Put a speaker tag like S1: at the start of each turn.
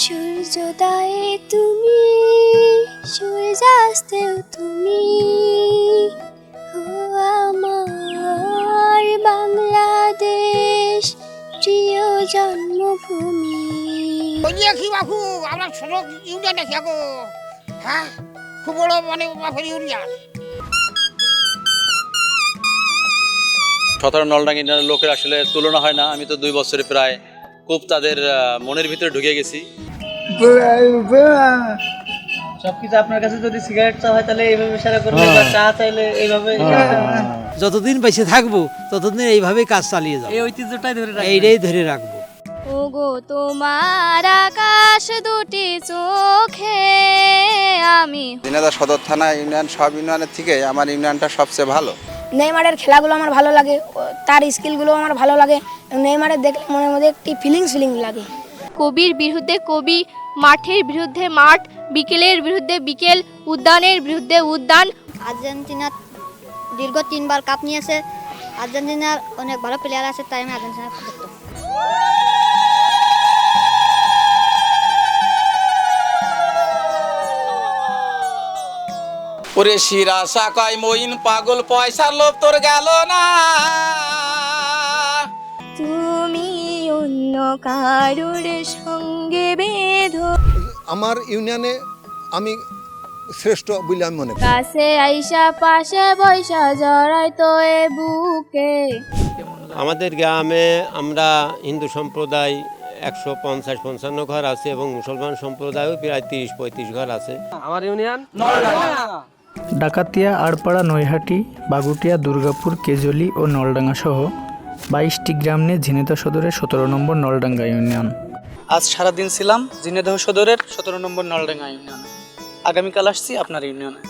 S1: সূর্যোদয়ে তুমি, সূর্যাস্তেও তুমি, ও আমার বাংলাদেশ, প্রিয় জন্মভূমি।
S2: কি বাবু আমরা ছোট ইউনিয়ন দেখি গো, হ্যাঁ খুব বড় মানে বাপের ইউনিয়ন।
S3: 17 নলডাঙ্গা ইউনিয়নের লোকের আসলে তুলনা হয় না। আমি তো 2 বছরে প্রায় খুব তাদের মনের ভিতরে ঢুকে গেছি।
S4: সবকিছু আপনার কাছে যদি সিগারেট চা হয় তাহলে এইভাবে ইশারা করবে, বা চা চাইলে এইভাবে।
S5: যতদিন বেঁচে থাকবো ততদিন এইভাবেই কাজ চালিয়ে যাবো,
S4: এই ঐতিহ্যটাই ধরে রাখবেন।
S5: এইটাই ধরে রাখবো।
S1: ওগো তোমার আকাশ দুটি চোখে আমি।
S6: ঝিনাইদহ সদর থানা ইউনিয়ন সব ইউনিয়নের থেকে আমার ইউনিয়নটা সবচেয়ে ভালো।
S7: নেইমারের খেলাগুলো আমার ভালো লাগে, তার স্কিলগুলো আমার ভালো লাগে। নেইমারের দেখলে মনের মধ্যে একটি ফিলিংস লাগে।
S1: কবির বিরুদ্ধে কবি, মাঠের বিরুদ্ধে মাঠ, বিকেলের বিরুদ্ধে বিকেল, উদ্যানের বিরুদ্ধে উদ্যান।
S8: আর্জেন্টিনা দীর্ঘ 3 বার কাপ নিয়েছে। আর্জেন্টিনার অনেক ভালো প্লেয়ার আছে, তাই আমি আর্জেন্টিনা দেখতাম।
S9: ওরে শিরা সাকাই মইন পাগল পয়সার লোভ তোর গেল না।
S1: তুমি অন্য কারোর সঙ্গে বেঁধো।
S10: আমার ইউনিয়নে আমি শ্রেষ্ঠ বলে আমি মনে করি।
S1: কাছে আইসা পাশে বৈশা জড়াই তো এ বুকে।
S11: আমাদের গ্রামে আমরা হিন্দু সম্প্রদায় 150-55 ঘর আছে এবং মুসলমান সম্প্রদায়ও প্রায় 30-35 ঘর আছে।
S4: আমার ইউনিয়ন
S12: ডাকাতিয়া, আড়পাড়া, নৈহাটি, বাগুটিয়া, দুর্গাপুর, কেজলি ও নলডাঙ্গা সহ 22টি গ্রাম নিয়ে ঝিনাইদহ সদরের 17 নম্বর নলডাঙ্গা ইউনিয়ন।
S4: আজ সারাদিন ছিলাম ঝিনাইদহ সদরের 17 নম্বর নলডাঙ্গা ইউনিয়নে। আগামীকাল আসছি আপনার ইউনিয়নে।